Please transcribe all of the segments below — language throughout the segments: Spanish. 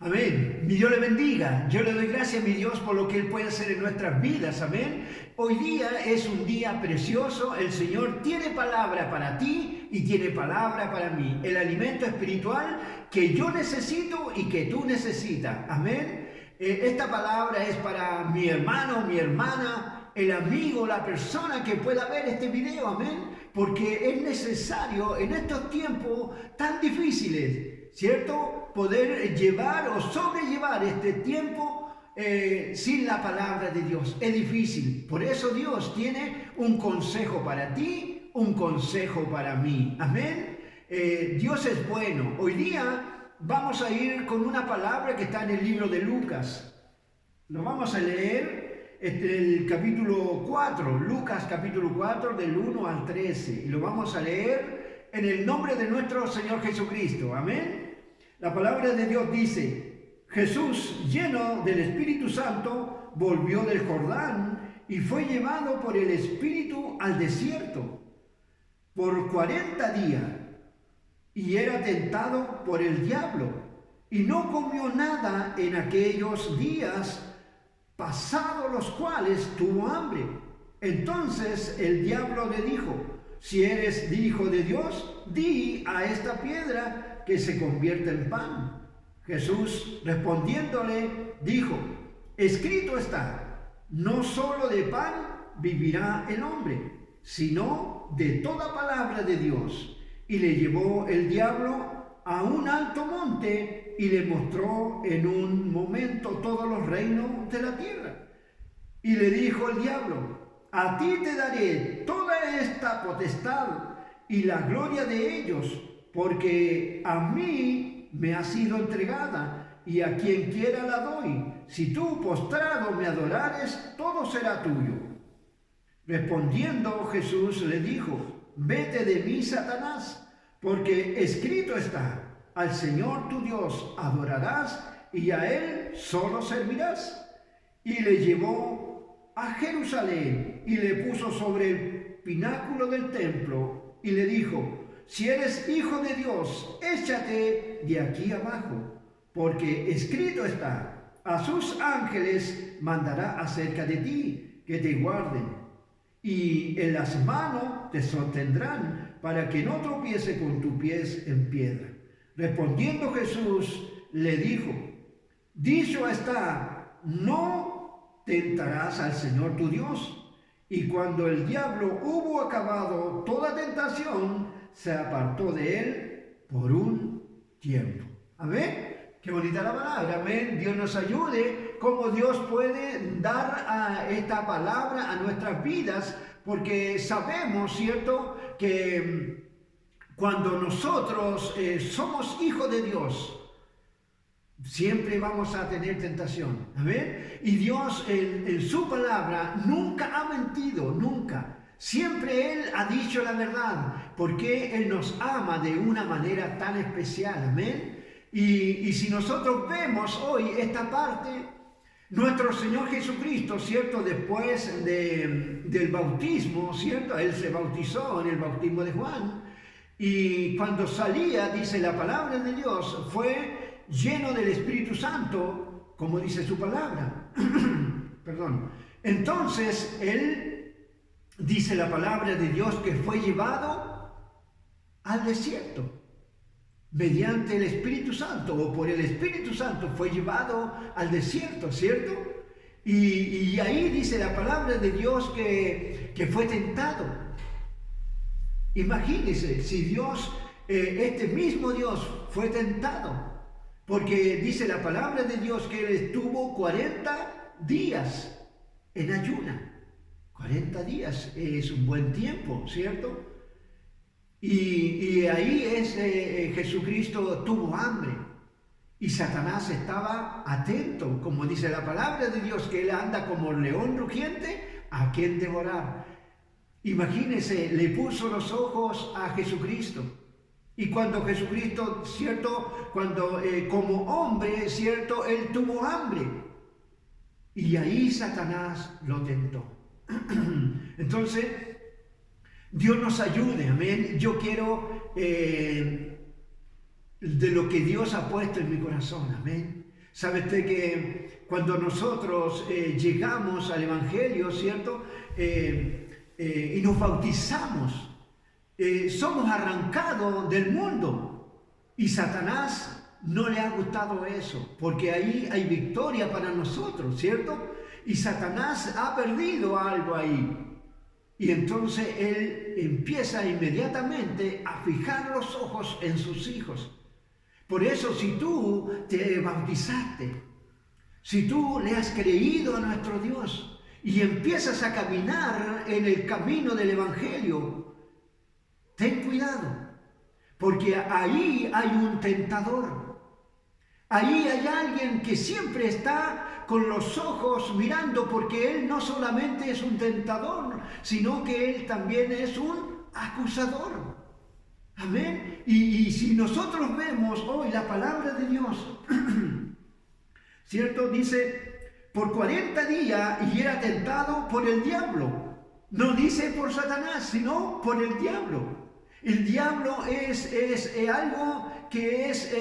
Amén. Mi Dios le bendiga. Yo le doy gracias a mi Dios por lo que Él puede hacer en nuestras vidas. Amén. Hoy día es un día precioso. El Señor tiene palabra para ti y tiene palabra para mí. El alimento espiritual que yo necesito y que tú necesitas. Amén. Esta palabra es para mi hermano, mi hermana, el amigo, la persona que pueda ver este video. Amén. Porque es necesario en estos tiempos tan difíciles, ¿cierto?, poder llevar o sobrellevar este tiempo sin la palabra de Dios. Es difícil. Por eso Dios tiene un consejo para ti, un consejo para mí. Amén. Dios es bueno. Hoy día vamos a ir con una palabra que está en el libro de Lucas. Lo vamos a leer el capítulo 4, Lucas capítulo 4 del 1 al 13. Y lo vamos a leer en el nombre de nuestro Señor Jesucristo. Amén. La palabra de Dios dice: Jesús, lleno del Espíritu Santo, volvió del Jordán y fue llevado por el Espíritu al desierto por 40 días, y era tentado por el diablo, y no comió nada en aquellos días, pasados los cuales tuvo hambre. Entonces el diablo le dijo: si eres hijo de Dios, di a esta piedra que se convierta en pan. Jesús respondiéndole dijo: escrito está, no solo de pan vivirá el hombre, sino de toda palabra de Dios. Y le llevó el diablo a un alto monte y le mostró en un momento todos los reinos de la tierra. Y le dijo el diablo: a ti te daré toda esta potestad y la gloria de ellos, porque a mí me ha sido entregada, y a quien quiera la doy. Si tú postrado me adorares, todo será tuyo. Respondiendo Jesús le dijo: vete de mí, Satanás, porque escrito está, al Señor tu Dios adorarás, y a Él solo servirás. Y le llevó a Jerusalén, y le puso sobre el pináculo del templo, y le dijo: si eres hijo de Dios, échate de aquí abajo, porque escrito está, a sus ángeles mandará acerca de ti, que te guarden, y en las manos te sostendrán, para que no tropiece con tus pies en piedra. Respondiendo Jesús, le dijo: dicho está, no tentarás al Señor tu Dios. Y cuando el diablo hubo acabado toda tentación, se apartó de él por un tiempo. Amén. Qué bonita la palabra. Amén. Dios nos ayude, como Dios puede dar a esta palabra a nuestras vidas, porque sabemos, ¿cierto?, que cuando nosotros somos hijos de Dios, siempre vamos a tener tentación. Amén. Y Dios en su palabra nunca ha mentido, nunca. Siempre Él ha dicho la verdad, porque Él nos ama de una manera tan especial. Amén. Y si nosotros vemos hoy esta parte, nuestro Señor Jesucristo, ¿cierto?, después del bautismo, ¿cierto?, Él se bautizó en el bautismo de Juan, y cuando salía, dice la palabra de Dios, fue lleno del Espíritu Santo, como dice su palabra. Perdón. Entonces, Él dice la palabra de Dios que fue llevado al desierto mediante el Espíritu Santo, o por el Espíritu Santo fue llevado al desierto, ¿cierto? Y ahí dice la palabra de Dios que fue tentado. Imagínense si Dios, este mismo Dios, fue tentado, porque dice la palabra de Dios que Él estuvo 40 días en ayuna. 40 días es un buen tiempo, ¿cierto? Y ahí Jesucristo tuvo hambre, y Satanás estaba atento, como dice la palabra de Dios, que Él anda como león rugiente a quien devorar. Imagínense, le puso los ojos a Jesucristo. Y cuando Jesucristo, ¿cierto?, como hombre, ¿cierto?, Él tuvo hambre. Y ahí Satanás lo tentó. Entonces, Dios nos ayude, amén. Yo quiero de lo que Dios ha puesto en mi corazón, amén. ¿Sabe usted que cuando nosotros llegamos al Evangelio, ¿cierto? Y nos bautizamos, somos arrancados del mundo. Y Satanás no le ha gustado eso, porque ahí hay victoria para nosotros, ¿cierto? Y Satanás ha perdido algo ahí. Y entonces él empieza inmediatamente a fijar los ojos en sus hijos. Por eso, si tú te bautizaste, si tú le has creído a nuestro Dios y empiezas a caminar en el camino del Evangelio, ten cuidado, porque ahí hay un tentador. Ahí hay alguien que siempre está con los ojos mirando, porque él no solamente es un tentador, sino que él también es un acusador. Amén. Y si nosotros vemos hoy la palabra de Dios, ¿cierto? Dice, por 40 días y era tentado por el diablo. No dice por Satanás, sino por el diablo. El diablo es algo que es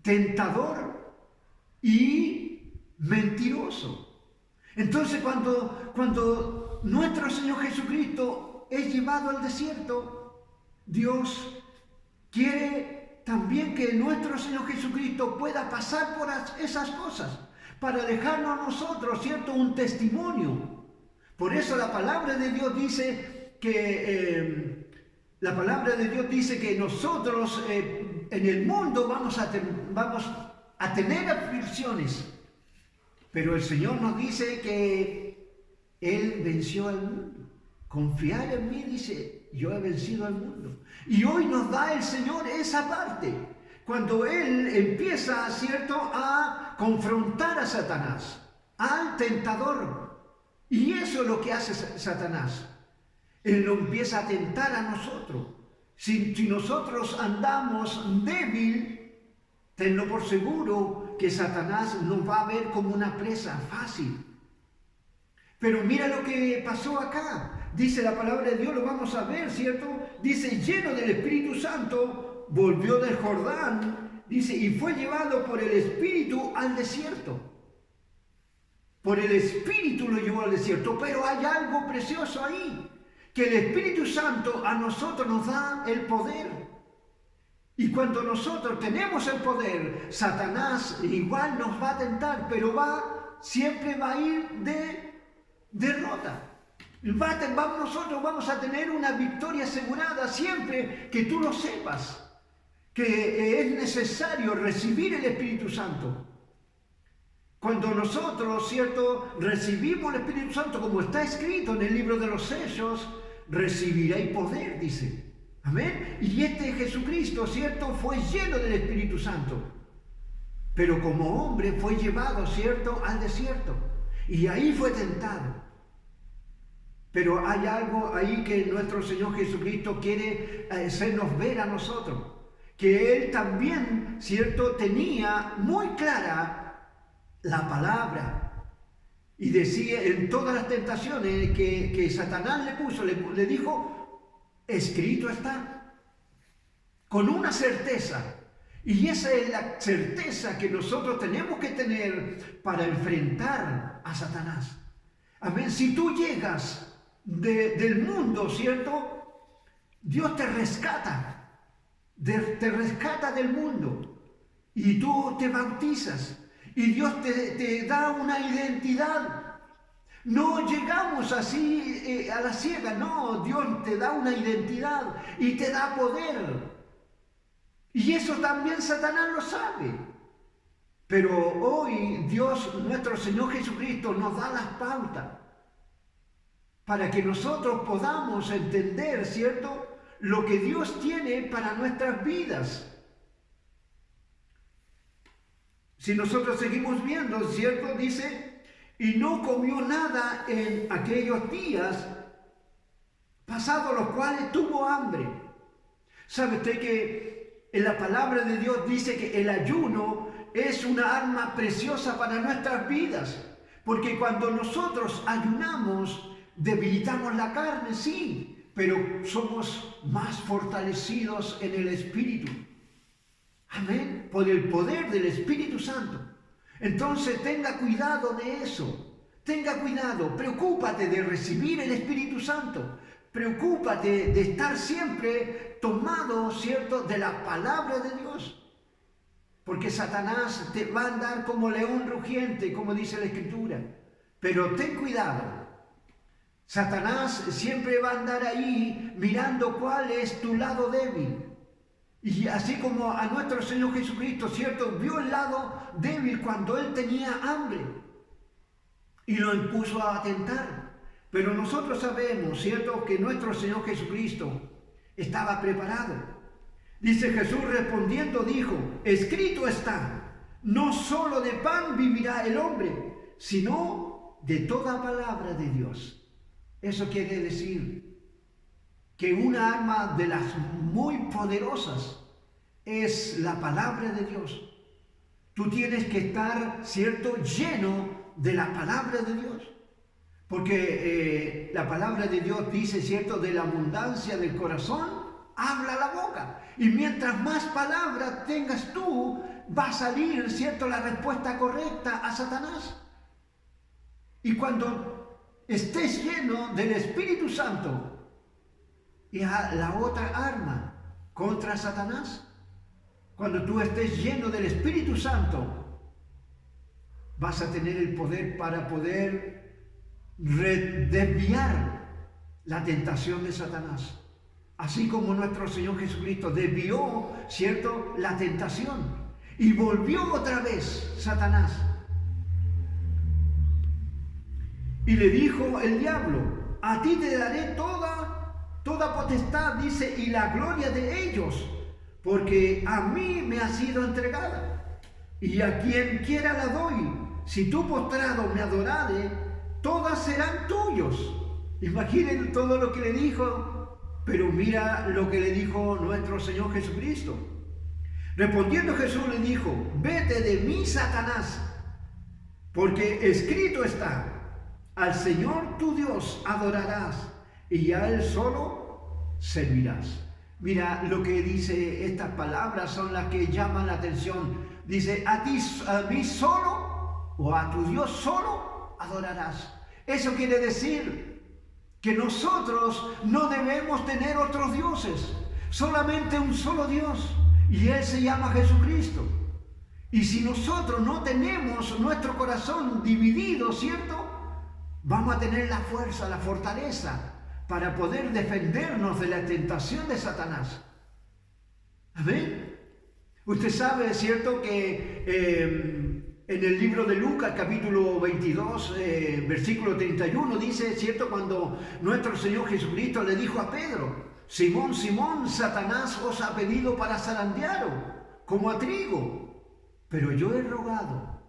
tentador y mentiroso. Entonces cuando nuestro Señor Jesucristo es llevado al desierto, Dios quiere también que nuestro Señor Jesucristo pueda pasar por esas cosas para dejarnos a nosotros, ¿cierto?, un testimonio. Por eso la palabra de Dios dice que nosotros en el mundo vamos a tener aflicciones, pero el Señor nos dice que Él venció al mundo. Confiar en mí, dice, yo he vencido al mundo. Y hoy nos da el Señor esa parte, cuando Él empieza, ¿cierto?, a confrontar a Satanás, al tentador. Y eso es lo que hace Satanás. Él lo empieza a tentar a nosotros. Si nosotros andamos débil, tenlo por seguro que Satanás nos va a ver como una presa fácil. Pero mira lo que pasó acá. Dice la palabra de Dios, lo vamos a ver, ¿cierto? Dice, lleno del Espíritu Santo, volvió del Jordán, dice, y fue llevado por el Espíritu al desierto. Por el Espíritu lo llevó al desierto, pero hay algo precioso ahí, que el Espíritu Santo a nosotros nos da el poder. Y cuando nosotros tenemos el poder, Satanás igual nos va a tentar, pero siempre va a ir de derrota. Nosotros vamos a tener una victoria asegurada siempre que tú lo sepas, que es necesario recibir el Espíritu Santo. Cuando nosotros, ¿cierto?, recibimos el Espíritu Santo, como está escrito en el libro de los Hechos, recibiréis poder, dice. Amén. Y Jesucristo, ¿cierto?, fue lleno del Espíritu Santo. Pero como hombre fue llevado, ¿cierto?, al desierto. Y ahí fue tentado. Pero hay algo ahí que nuestro Señor Jesucristo quiere hacernos ver a nosotros. Que Él también, ¿cierto?, tenía muy clara la palabra. Y decía en todas las tentaciones que Satanás le puso, le dijo, escrito está. Con una certeza. Y esa es la certeza que nosotros tenemos que tener para enfrentar a Satanás. Amén. Si tú llegas del mundo, ¿cierto?, Dios te rescata del mundo y tú te bautizas y Dios te da una identidad. No llegamos así a la ciega, no, Dios te da una identidad y te da poder. Y eso también Satanás lo sabe. Pero hoy Dios, nuestro Señor Jesucristo, nos da las pautas para que nosotros podamos entender, ¿cierto?, lo que Dios tiene para nuestras vidas. Si nosotros seguimos viendo, ¿cierto?, dice, y no comió nada en aquellos días, pasados los cuales tuvo hambre. ¿Sabe usted que en la palabra de Dios dice que el ayuno es una arma preciosa para nuestras vidas? Porque cuando nosotros ayunamos, debilitamos la carne, sí, pero somos más fortalecidos en el Espíritu. Amén. o del poder del Espíritu Santo. Entonces tenga cuidado de eso. Tenga cuidado, preocúpate de recibir el Espíritu Santo. Preocúpate de estar siempre tomado, ¿cierto?, de la palabra de Dios. Porque Satanás te va a andar como león rugiente, como dice la Escritura. Pero ten cuidado. Satanás siempre va a andar ahí mirando cuál es tu lado débil. Y así como a nuestro Señor Jesucristo, ¿cierto?, vio el lado débil cuando Él tenía hambre y lo impuso a tentar. Pero nosotros sabemos, ¿cierto?, que nuestro Señor Jesucristo estaba preparado. Dice Jesús respondiendo, dijo, escrito está, no solo de pan vivirá el hombre, sino de toda palabra de Dios. Eso quiere decir que una arma de las muy poderosas es la palabra de Dios. Tú tienes que estar, ¿cierto?, lleno de la palabra de Dios. Porque la palabra de Dios dice, ¿cierto?, de la abundancia del corazón habla la boca. Y mientras más palabras tengas tú, va a salir, ¿cierto?, la respuesta correcta a Satanás. Y cuando estés lleno del Espíritu Santo, y a la otra arma contra Satanás, cuando tú estés lleno del Espíritu Santo, vas a tener el poder para poder desviar la tentación de Satanás. Así como nuestro Señor Jesucristo desvió, ¿cierto?, la tentación y volvió otra vez Satanás. Y le dijo el diablo, a ti te daré toda potestad, dice, y la gloria de ellos, porque a mí me ha sido entregada, y a quien quiera la doy. Si tú postrado me adorare, todas serán tuyos. Imaginen todo lo que le dijo, pero mira lo que le dijo nuestro Señor Jesucristo. Respondiendo Jesús le dijo, vete de mí, Satanás, porque escrito está, al Señor tu Dios adorarás, y a Él solo servirás. Mira lo que dice, estas palabras son las que llaman la atención. Dice, a mí solo, o a tu Dios solo adorarás. Eso quiere decir que nosotros no debemos tener otros dioses, solamente un solo Dios, y Él se llama Jesucristo. Y si nosotros no tenemos nuestro corazón dividido, ¿cierto?, vamos a tener la fuerza, la fortaleza para poder defendernos de la tentación de Satanás. Amén. Usted sabe, ¿cierto?, que en el libro de Lucas, capítulo 22, versículo 31, dice, ¿cierto?, cuando nuestro Señor Jesucristo le dijo a Pedro, Simón, Simón, Satanás os ha pedido para zarandearos, como a trigo, pero yo he rogado.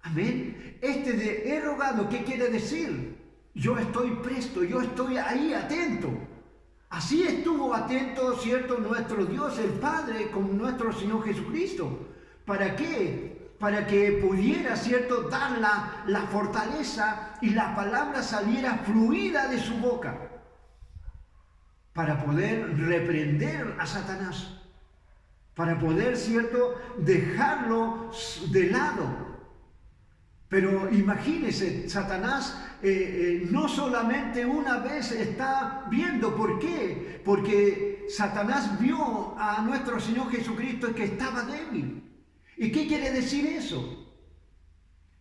Amén. He rogado, ¿qué quiere decir? Yo estoy presto, yo estoy ahí atento. Así estuvo atento, ¿cierto?, nuestro Dios, el Padre, con nuestro Señor Jesucristo. ¿Para qué? Para que pudiera, ¿cierto?, dar la fortaleza y la palabra saliera fluida de su boca. Para poder reprender a Satanás. Para poder, ¿cierto?, dejarlo de lado. Pero imagínese, Satanás no solamente una vez está viendo. ¿Por qué? Porque Satanás vio a nuestro Señor Jesucristo que estaba débil. ¿Y qué quiere decir eso?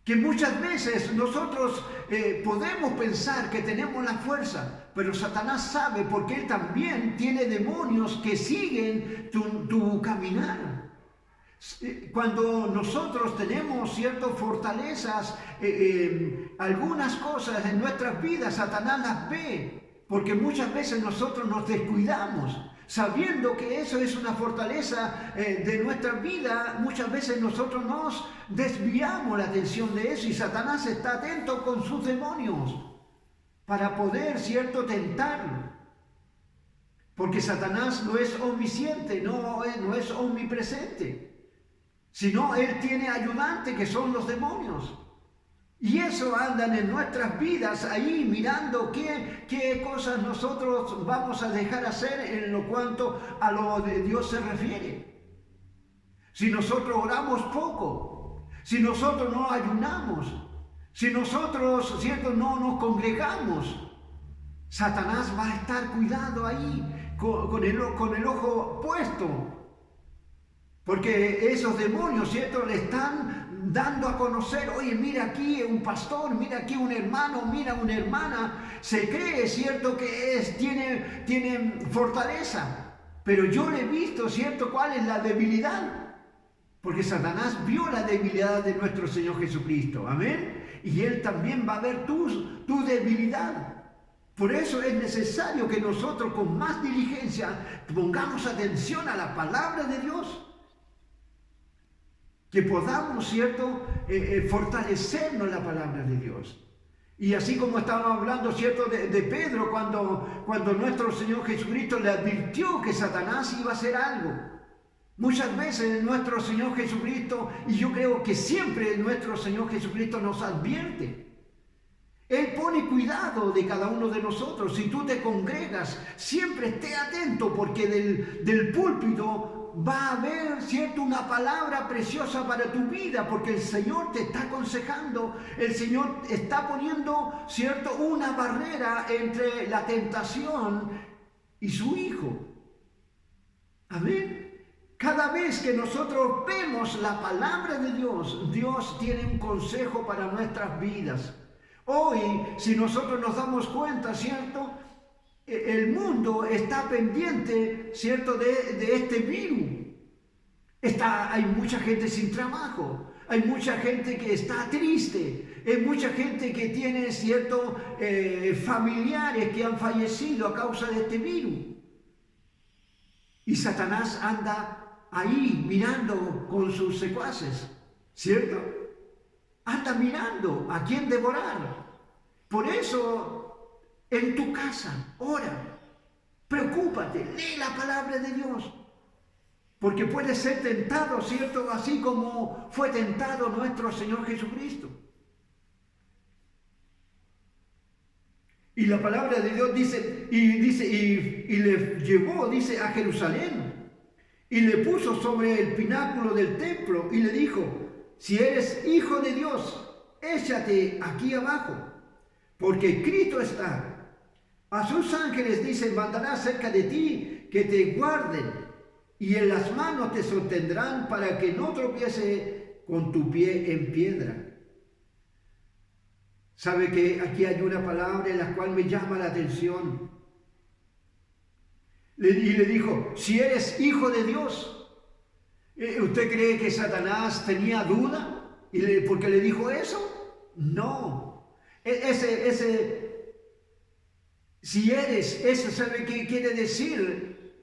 Que muchas veces nosotros podemos pensar que tenemos la fuerza, pero Satanás sabe, porque él también tiene demonios que siguen tu caminar. Cuando nosotros tenemos ciertas fortalezas, algunas cosas en nuestras vidas, Satanás las ve, porque muchas veces nosotros nos descuidamos, sabiendo que eso es una fortaleza de nuestra vida. Muchas veces nosotros nos desviamos la atención de eso, y Satanás está atento con sus demonios para poder, ¿cierto?, tentarlo. Porque Satanás no es omnisciente, no es omnipresente, sino él tiene ayudantes que son los demonios. Y eso andan en nuestras vidas ahí mirando qué cosas nosotros vamos a dejar hacer en lo cuanto a lo de Dios se refiere. si nosotros oramos poco, si nosotros no ayunamos, si nosotros, ¿cierto?, no nos congregamos. Satanás va a estar cuidado ahí, con el ojo puesto. Porque esos demonios, ¿cierto?, le están dando a conocer, oye, mira aquí un pastor, mira aquí un hermano, mira una hermana. Se cree, ¿cierto?, que tiene fortaleza. Pero yo le he visto, ¿cierto?, cuál es la debilidad. Porque Satanás vio la debilidad de nuestro Señor Jesucristo. Amén. Y Él también va a ver tu debilidad. Por eso es necesario que nosotros con más diligencia pongamos atención a la palabra de Dios. Que podamos, ¿cierto?, fortalecernos la palabra de Dios. Y así como estábamos hablando, ¿cierto?, de Pedro, cuando nuestro Señor Jesucristo le advirtió que Satanás iba a hacer algo. Muchas veces nuestro Señor Jesucristo, y yo creo que siempre nuestro Señor Jesucristo nos advierte. Él pone cuidado de cada uno de nosotros. Si tú te congregas, siempre esté atento, porque del púlpito va a haber, ¿cierto?, una palabra preciosa para tu vida, porque el Señor te está aconsejando, el Señor está poniendo, ¿cierto?, una barrera entre la tentación y su Hijo. Amén. Cada vez que nosotros vemos la palabra de Dios, Dios tiene un consejo para nuestras vidas. Hoy, si nosotros nos damos cuenta, ¿cierto?, el mundo está pendiente, ¿cierto?, de este virus. Hay mucha gente sin trabajo, hay mucha gente que está triste, hay mucha gente que tiene, ¿cierto?, familiares que han fallecido a causa de este virus. Y Satanás anda ahí mirando con sus secuaces, ¿cierto? Anda mirando a quién devorar. Por eso, en tu casa, ora, preocúpate, lee la palabra de Dios. Porque puedes ser tentado, ¿cierto?, así como fue tentado nuestro Señor Jesucristo. Y la palabra de Dios dice, y le llevó, dice, a Jerusalén. Y le puso sobre el pináculo del templo y le dijo, si eres hijo de Dios, échate aquí abajo, porque escrito está, a sus ángeles, dice, mandará cerca de ti que te guarden, y en las manos te sostendrán para que no tropiece con tu pie en piedra. ¿Sabe que aquí hay una palabra en la cual me llama la atención? Y le dijo, si eres hijo de Dios. ¿Usted cree que Satanás tenía duda? ¿Por qué le dijo eso? No. Si eres, eso, ¿sabe qué quiere decir?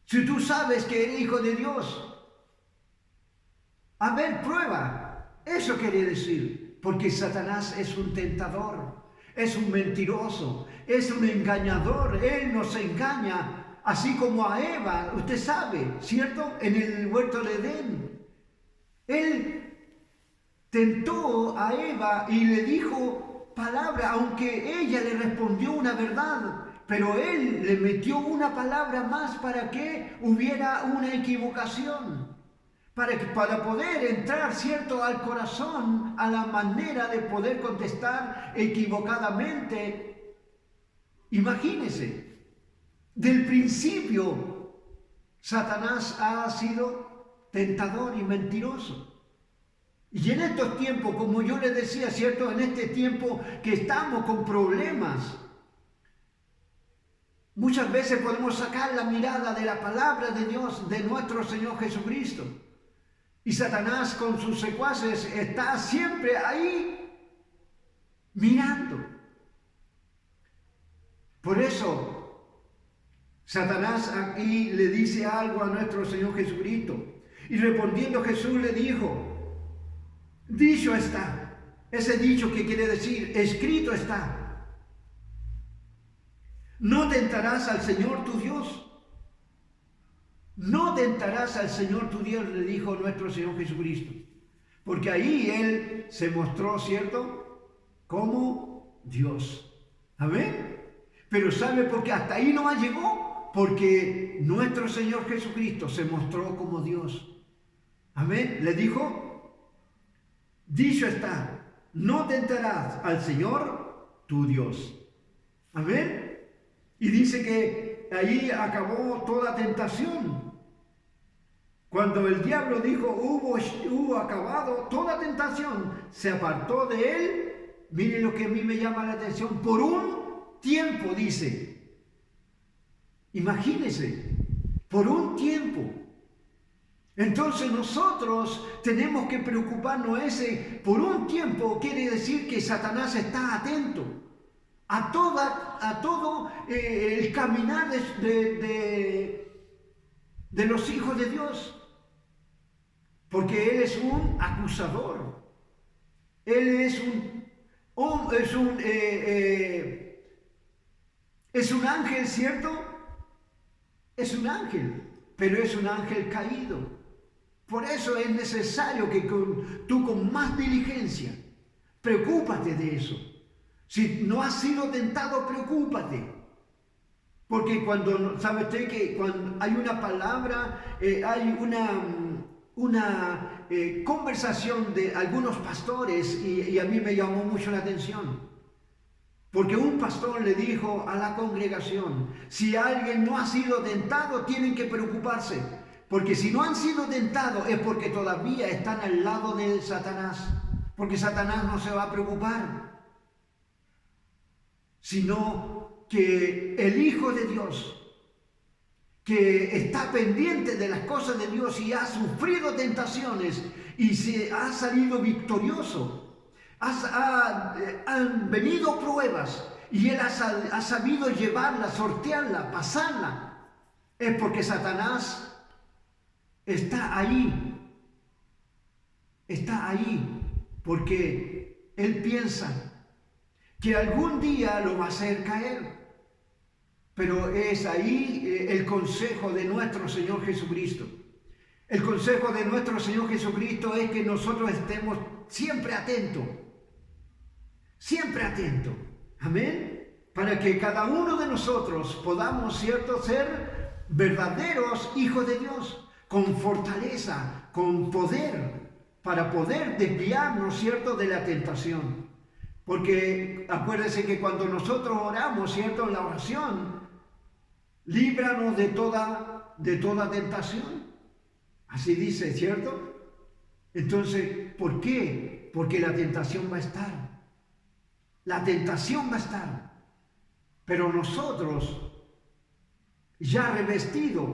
Si tú sabes que eres hijo de Dios. A ver, prueba. Eso quiere decir. Porque Satanás es un tentador, es un mentiroso, es un engañador. Él nos engaña. Así como a Eva, usted sabe, ¿cierto?, en el huerto de Edén. Él tentó a Eva y le dijo palabra, aunque ella le respondió una verdad, pero él le metió una palabra más para que hubiera una equivocación, para poder entrar, ¿cierto?, al corazón, a la manera de poder contestar equivocadamente. Imagínese. Del principio, Satanás ha sido tentador y mentiroso. Y en estos tiempos, como yo les decía, ¿cierto?, en este tiempo que estamos con problemas, muchas veces podemos sacar la mirada de la palabra de Dios, de nuestro Señor Jesucristo. Y Satanás con sus secuaces está siempre ahí mirando. Por eso, Satanás aquí le dice algo a nuestro Señor Jesucristo. Y respondiendo Jesús le dijo, dicho está. Ese dicho que quiere decir, escrito está. No tentarás al Señor tu Dios. No tentarás al Señor tu Dios, le dijo nuestro Señor Jesucristo. Porque ahí Él se mostró, ¿cierto?, como Dios. Amén. Pero ¿sabe por qué hasta ahí no llegó? Porque nuestro Señor Jesucristo se mostró como Dios. Amén. Le dijo, dicho está, no tentarás al Señor tu Dios. Amén. Y dice que ahí acabó toda tentación. Cuando el diablo dijo, hubo acabado toda tentación, se apartó de él. Miren lo que a mí me llama la atención, por un tiempo, dice. Imagínense, por un tiempo. Entonces nosotros tenemos que preocuparnos por un tiempo quiere decir que Satanás está atento a todo el caminar de los hijos de Dios. Porque Él es un acusador. Él es un ángel, ¿cierto? Es un ángel, pero es un ángel caído. Por eso es necesario que tú con más diligencia, preocúpate de eso. Si no has sido tentado, preocúpate. Porque ¿sabe usted que cuando hay una palabra, hay una conversación de algunos pastores y a mí me llamó mucho la atención? Porque un pastor le dijo a la congregación, si alguien no ha sido tentado, tienen que preocuparse. Porque si no han sido tentados es porque todavía están al lado de Satanás. Porque Satanás no se va a preocupar. Sino que el Hijo de Dios, que está pendiente de las cosas de Dios y ha sufrido tentaciones y se ha salido victorioso, han venido pruebas y él ha sabido llevarla, sortearla, pasarla, es porque Satanás está ahí, porque él piensa que algún día lo va a hacer caer. Pero es ahí el consejo de nuestro Señor Jesucristo. El consejo de nuestro Señor Jesucristo es que nosotros estemos siempre atentos. Siempre atentos. Amén. Para que cada uno de nosotros podamos, ¿cierto?, ser verdaderos hijos de Dios. Con fortaleza, con poder, para poder desviarnos, ¿cierto?, de la tentación. Porque acuérdense que cuando nosotros oramos, ¿cierto?, en la oración, líbranos de toda tentación. Así dice, ¿cierto? Entonces, ¿por qué? Porque la tentación va a estar. La tentación va a estar. Pero nosotros, ya revestidos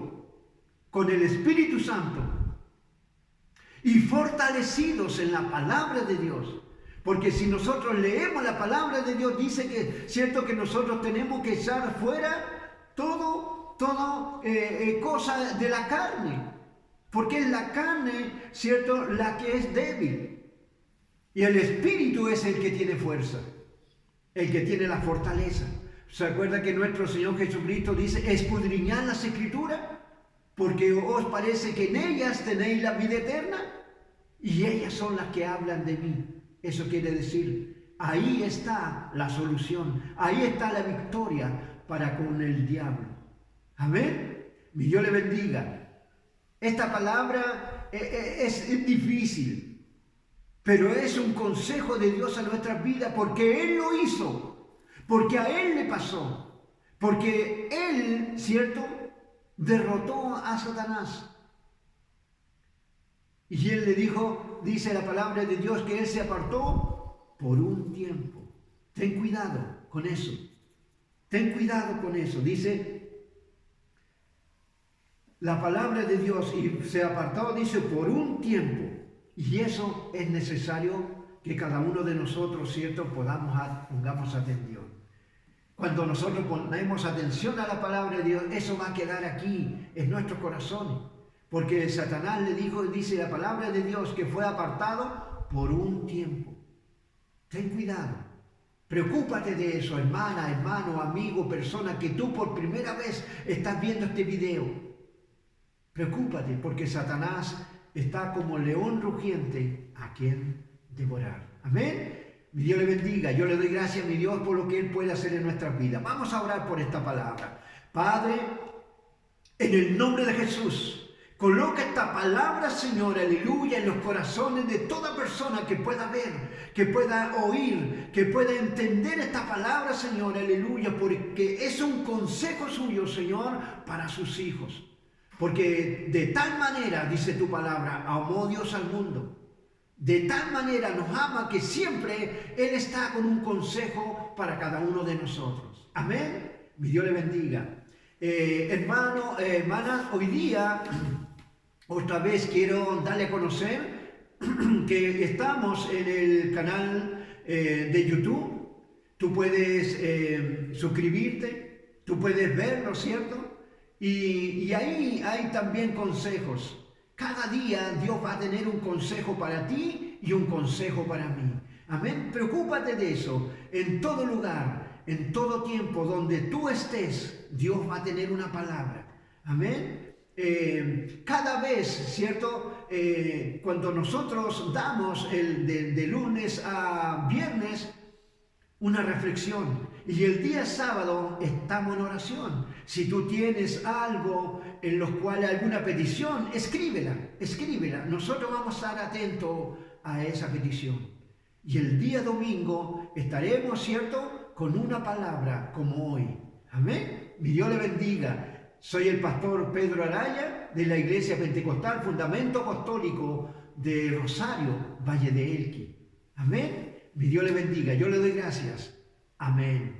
con el Espíritu Santo y fortalecidos en la palabra de Dios, porque si nosotros leemos la palabra de Dios, dice que, ¿cierto?, que nosotros tenemos que echar fuera todo cosa de la carne, porque es la carne, ¿cierto?, la que es débil, y el Espíritu es el que tiene fuerza, el que tiene la fortaleza. ¿Se acuerda que nuestro Señor Jesucristo dice, escudriñad las Escrituras, porque os parece que en ellas tenéis la vida eterna, y ellas son las que hablan de mí? Eso quiere decir, ahí está la solución, ahí está la victoria para con el diablo. Amén. Mi Dios le bendiga. Esta palabra es difícil, pero es un consejo de Dios a nuestras vidas, porque Él lo hizo, porque a Él le pasó, porque Él, ¿cierto?, derrotó a Satanás. Y Él le dijo, dice la palabra de Dios, que Él se apartó por un tiempo. Ten cuidado con eso. Ten cuidado con eso. Dice la palabra de Dios, y se apartó, dice, por un tiempo. Y eso es necesario que cada uno de nosotros, ¿cierto?, pongamos atención. Cuando nosotros ponemos atención a la palabra de Dios, eso va a quedar aquí, en nuestros corazones. Porque Satanás le dijo, dice la palabra de Dios, que fue apartado por un tiempo. Ten cuidado. Preocúpate de eso, hermana, hermano, amigo, persona, que tú por primera vez estás viendo este video. Preocúpate, porque Satanás está como león rugiente a quien devorar. Amén. Mi Dios le bendiga. Yo le doy gracias a mi Dios por lo que Él puede hacer en nuestras vidas. Vamos a orar por esta palabra. Padre, en el nombre de Jesús, Coloca esta palabra, Señor, aleluya, en los corazones de toda persona que pueda ver, que pueda oír, que pueda entender esta palabra, Señor, aleluya, porque es un consejo suyo, Señor, para sus hijos. Porque de tal manera, dice tu palabra, amó Dios al mundo. De tal manera nos ama que siempre Él está con un consejo para cada uno de nosotros. Amén. Mi Dios le bendiga. Hermano, hermana, hoy día, otra vez quiero darle a conocer que estamos en el canal de YouTube. Tú puedes suscribirte, tú puedes verlo, ¿cierto? Y ahí hay también consejos. Cada día Dios va a tener un consejo para ti y un consejo para mí. Amén. Preocúpate de eso. En todo lugar, en todo tiempo, donde tú estés, Dios va a tener una palabra. Amén. Cada vez, ¿cierto? Cuando nosotros damos de lunes a viernes una reflexión y el día sábado estamos en oración. Si tú tienes algo en los cuales alguna petición, escríbela. Nosotros vamos a estar atentos a esa petición. Y el día domingo estaremos, ¿cierto?, con una palabra como hoy. Amén. Mi Dios le bendiga. Soy el pastor Pedro Araya de la Iglesia Pentecostal Fundamento Apostólico de Rosario, Valle de Elqui. Amén. Mi Dios le bendiga. Yo le doy gracias. Amén.